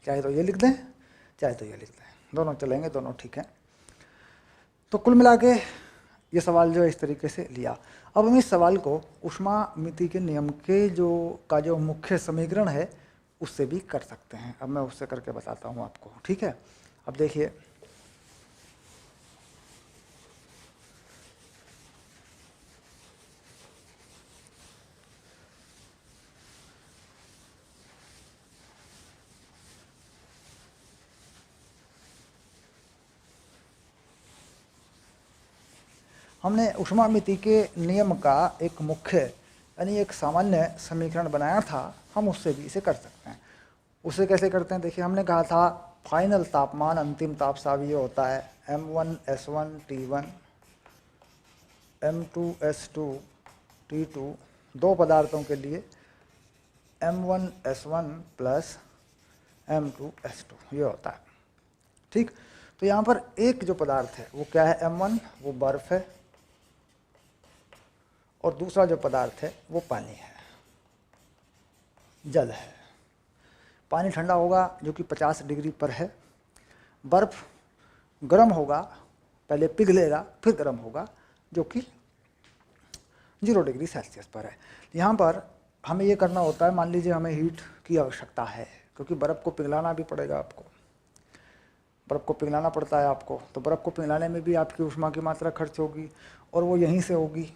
चाहे तो ये लिख दें, चाहे तो ये लिख दें, दोनों चलेंगे, दोनों ठीक है। तो कुल मिला के ये सवाल जो है इस तरीके से लिया। अब हम इस सवाल को ऊष्मामिति के नियम के जो मुख्य समीकरण है उससे भी कर सकते हैं। अब मैं उससे करके बताता हूँ आपको, ठीक है। अब देखिए, हमने ऊष्मामिति के नियम का एक मुख्य यानी एक सामान्य समीकरण बनाया था, हम उससे भी इसे कर सकते हैं। उसे कैसे करते हैं, देखिए, हमने कहा था फाइनल तापमान, अंतिम ताप सावी होता है M1S1 T1 M2S2 T2, दो पदार्थों के लिए M1S1 प्लस M2S2 ये होता है। ठीक, तो यहाँ पर एक जो पदार्थ है वो क्या है, M1, वो बर्फ है, और दूसरा जो पदार्थ है वो पानी है, जल है। पानी ठंडा होगा जो कि 50 डिग्री पर है, बर्फ गर्म होगा, पहले पिघलेगा फिर गर्म होगा जो कि 0 डिग्री सेल्सियस पर है। यहाँ पर हमें ये करना होता है, मान लीजिए हमें हीट की आवश्यकता है, क्योंकि बर्फ़ को पिघलाना भी पड़ेगा आपको, बर्फ़ को पिघलाना पड़ता है आपको, तो बर्फ़ को पिघलाने में भी आपकी ऊष्मा की मात्रा खर्च होगी, और वो यहीं से होगी,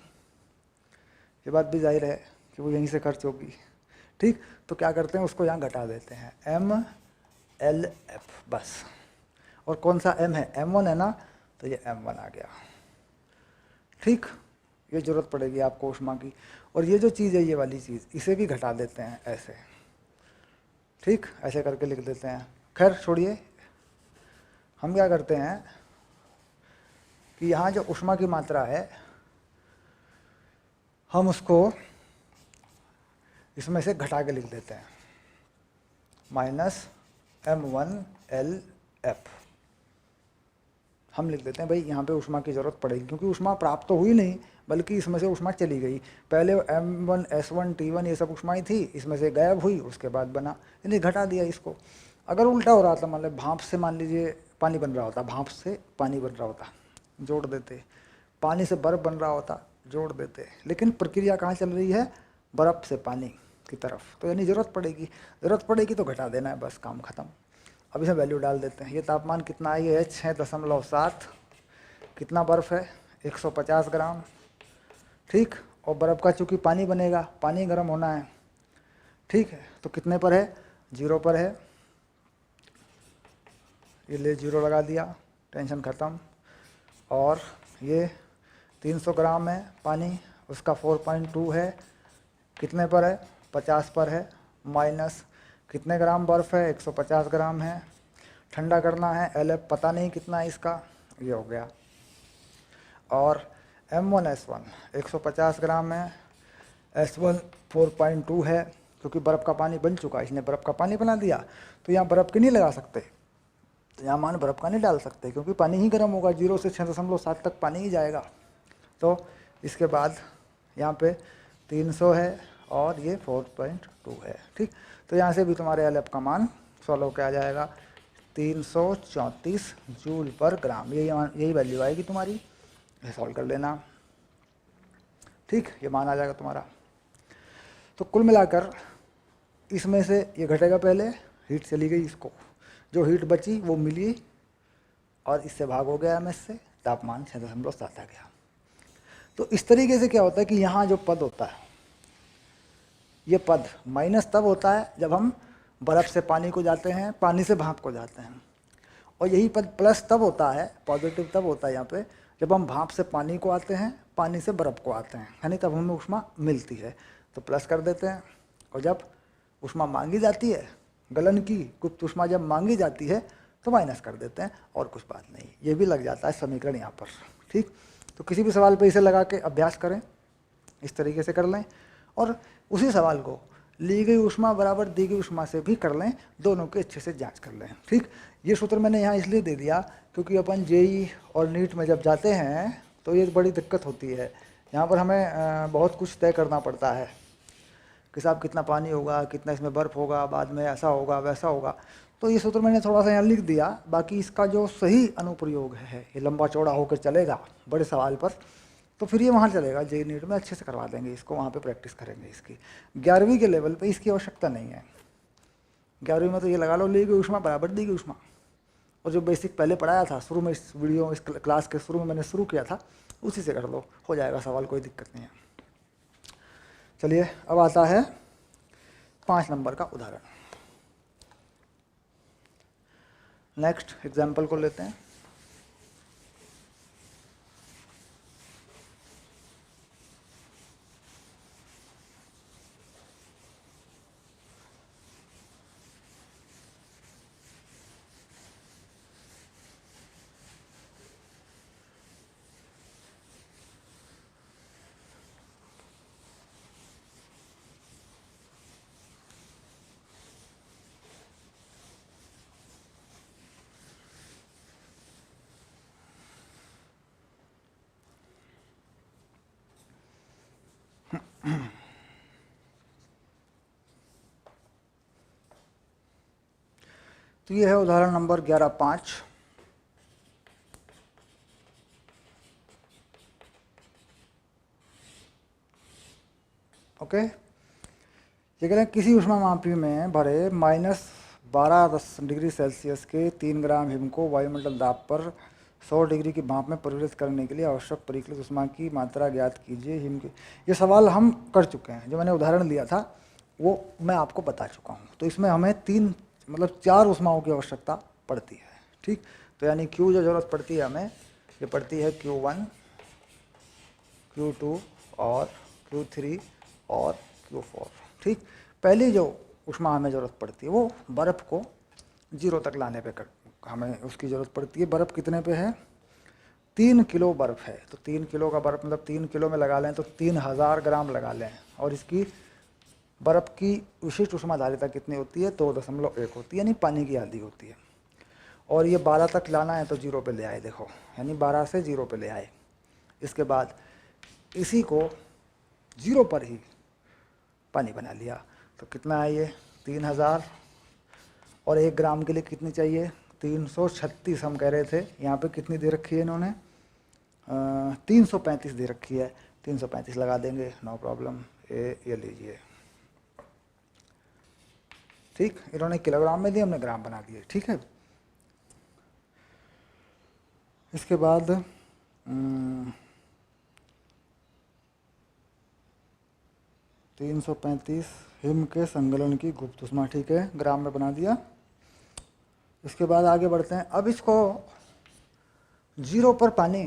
ये बात भी जाहिर है कि वो यहीं से खर्च होगी। ठीक, तो क्या करते हैं, उसको यहाँ घटा देते हैं, MLF बस। और कौन सा M है, M1 है ना, तो ये M1 आ गया। ठीक, ये ज़रूरत पड़ेगी आपको ऊष्मा की। और ये जो चीज़ है, ये वाली चीज़, इसे भी घटा देते हैं ऐसे। ठीक, ऐसे करके लिख देते हैं। खैर छोड़िए, हम क्या करते हैं कि यहाँ जो ऊष्मा की मात्रा है, हम उसको इसमें से घटा के लिख देते हैं, -M1LF हम लिख देते हैं। भाई यहाँ पे ऊष्मा की ज़रूरत पड़ेगी, क्योंकि ऊष्मा प्राप्त तो हुई नहीं, बल्कि इसमें से ऊष्मा चली गई। पहले M1S1 T1 ये सब ऊष्माएं थी, इसमें से गायब हुई, उसके बाद बना, यानी घटा दिया इसको। अगर उल्टा हो रहा था, मतलब भाप से मान लीजिए पानी बन रहा होता, भाप से पानी बन रहा होता, जोड़ देते, पानी से बर्फ़ बन रहा होता, जोड़ देते, लेकिन प्रक्रिया कहाँ चल रही है, बर्फ़ से पानी की तरफ, तो यानी ज़रूरत पड़ेगी तो घटा देना है, बस काम ख़त्म। अब इसमें वैल्यू डाल देते हैं। ये तापमान कितना है, ये है 6.7, कितना बर्फ़ है, 150 ग्राम। ठीक, और बर्फ़ का चूँकि पानी बनेगा, पानी गर्म होना है। ठीक है, तो कितने पर है, 0 पर है, ये ले 0 लगा दिया, टेंशन ख़त्म। और ये 300 ग्राम है पानी, उसका 4.2 है, कितने पर है, 50 पर है, माइनस कितने ग्राम बर्फ़ है, 150 ग्राम है, ठंडा करना है, LF पता नहीं कितना है इसका, ये हो गया। और M1S1 150 ग्राम है, S1 4.2 है, क्योंकि बर्फ़ का पानी बन चुका है, इसने बर्फ़ का पानी बना दिया, तो यहाँ बर्फ़ की नहीं लगा सकते, तो यहाँ मान बर्फ़ का नहीं डाल सकते, क्योंकि पानी ही गर्म होगा, 0 से 6.7 तक पानी ही जाएगा। तो इसके बाद यहाँ पे 300 है और ये 4.2 है। ठीक, तो यहाँ से भी तुम्हारे LF का मान सॉल्व हो के आ जाएगा 334 जूल पर ग्राम, यही वैल्यू आएगी तुम्हारी। ये सॉल्व कर लेना, ठीक, ये मान आ जाएगा तुम्हारा। तो कुल मिलाकर इसमें से ये घटेगा, पहले हीट चली गई, इसको जो हीट बची वो मिली और इससे भाग हो गया एम एस से, तापमान 6.7 आ गया। तो इस तरीके से क्या होता है कि यहाँ जो पद होता है, ये पद माइनस तब होता है जब हम बर्फ़ से पानी को जाते हैं, पानी से भाप को जाते हैं, और यही पद प्लस तब होता है, पॉजिटिव तब होता है यहाँ पे, जब हम भाप से पानी को आते हैं, पानी से बर्फ़ को आते हैं, यानी तब हमें ऊष्मा मिलती है, तो प्लस कर देते हैं। और जब ऊष्मा मांगी जाती है, गलन की गुप्त ऊष्मा जब मांगी जाती है, तो माइनस कर देते हैं, और कुछ बात नहीं। ये भी लग जाता है समीकरण यहाँ पर, ठीक। तो किसी भी सवाल पे इसे लगा के अभ्यास करें, इस तरीके से कर लें, और उसी सवाल को ली गई ऊष्मा बराबर दी गई ऊष्मा से भी कर लें, दोनों की अच्छे से जांच कर लें, ठीक। ये सूत्र मैंने यहाँ इसलिए दे दिया क्योंकि अपन जेई और नीट में जब जाते हैं तो ये बड़ी दिक्कत होती है। यहाँ पर हमें बहुत कुछ तय करना पड़ता है कि साहब कितना पानी होगा, कितना इसमें बर्फ़ होगा, बाद में ऐसा होगा वैसा होगा। तो ये सूत्र मैंने थोड़ा सा यहाँ लिख दिया, बाकी इसका जो सही अनुप्रयोग है, ये लंबा चौड़ा होकर चलेगा बड़े सवाल पर, तो फिर ये वहाँ चलेगा, जेई नीट में अच्छे से करवा देंगे इसको, वहाँ पे प्रैक्टिस करेंगे इसकी। 11वीं के लेवल पे इसकी आवश्यकता नहीं है। 11वीं में तो ये लगा लो ली गई ऊष्मा बराबर दी गई ऊष्मा, और जो बेसिक पहले पढ़ाया था शुरू में, इस वीडियो इस क्लास के शुरू में मैंने शुरू किया था, उसी से कर लो, हो जाएगा सवाल, कोई दिक्कत नहीं है। चलिए अब आता है 5 नंबर का उदाहरण। नेक्स्ट एग्जाम्पल को लेते हैं। तो ये है उदाहरण नंबर 11.5। ओके, ये कह रहे हैं किसी ऊष्मामापी में भरे -12 डिग्री सेल्सियस के 3 ग्राम हिम को वायुमंडल दाब पर 100 डिग्री की भाप में परिवर्तित करने के लिए आवश्यक परिकलित ऊष्मा की मात्रा ज्ञात कीजिए। हिम के, ये सवाल हम कर चुके हैं, जो मैंने उदाहरण लिया था वो मैं आपको बता चुका हूँ। तो इसमें हमें 4 ऊष्माओं की आवश्यकता पड़ती है, ठीक। तो यानी Q जो जरूरत पड़ती है हमें, ये पड़ती है Q1, Q2 और Q3 और Q4, ठीक। पहली जो ऊष्मा हमें ज़रूरत पड़ती है वो बर्फ़ को 0 तक लाने पे हमें उसकी ज़रूरत पड़ती है। बर्फ़ कितने पे है? 3 किलो बर्फ़ है, तो 3 किलो का बर्फ़ मतलब 3 किलो में लगा लें तो 3000 ग्राम लगा लें, और इसकी बर्फ़ की विशिष्ट ऊष्माधारिता कितनी होती है? 2.1 होती है, यानी पानी की आधी होती है। और ये 12 तक लाना है तो 0 पे ले आए, देखो, यानी 12 से 0 पे ले आए। इसके बाद इसी को 0 पर ही पानी बना लिया, तो कितना है ये? 3000, और 1 ग्राम के लिए कितनी चाहिए? 336 हम कह रहे थे, यहाँ पे कितनी दे रखी है इन्होंने? 335 दे रखी है, 335 लगा देंगे, नो प्रॉब्लम। ये लीजिए, ठीक। इन्होंने किलोग्राम में दिए, हमने ग्राम बना दिए, ठीक है। इसके बाद 335 हिम के संगलन की गुप्त ऊष्मा, ठीक है, ग्राम में बना दिया। इसके बाद आगे बढ़ते हैं। अब इसको 0 पर पानी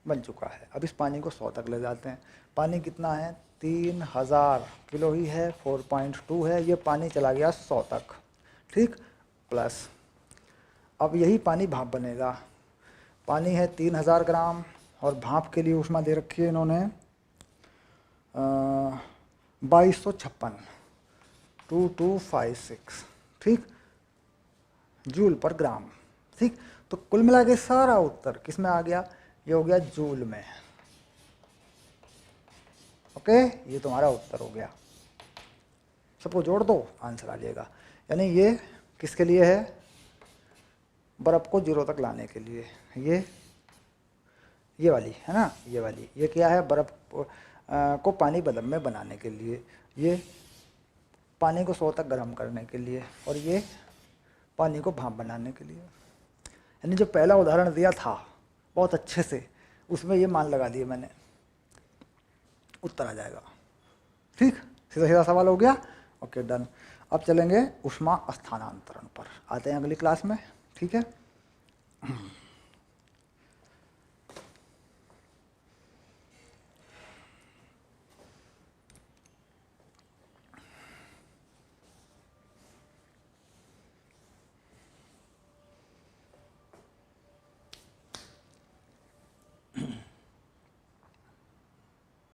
बन चुका है, अब इस पानी को 100 तक ले जाते हैं। पानी कितना है? 3000 किलो ही है, 4.2 है, ये पानी चला गया 100 तक, ठीक। प्लस अब यही पानी भाप बनेगा। पानी है 3000 ग्राम, और भाप के लिए ऊष्मा दे रखी है इन्होंने 2256, 2256, ठीक, जूल पर ग्राम, ठीक। तो कुल मिला के सारा उत्तर किस में आ गया? ये हो गया जूल में। ओके, ये तुम्हारा उत्तर हो गया। सबको जोड़ दो, आंसर आ जाएगा। यानी ये किसके लिए है? बर्फ़ को जीरो तक लाने के लिए। ये वाली है ना, ये वाली, ये क्या है, बर्फ़ को पानी बदम में बनाने के लिए, ये पानी को 100 तक गर्म करने के लिए, और ये पानी को भाप बनाने के लिए। यानी जो पहला उदाहरण दिया था बहुत अच्छे से, उसमें ये मान लगा दिए मैंने, उत्तर आ जाएगा। ठीक, सीधा सीधा सवाल हो गया। Okay done. अब चलेंगे ऊष्मा स्थानांतरण पर, आते हैं अगली क्लास में। ठीक है।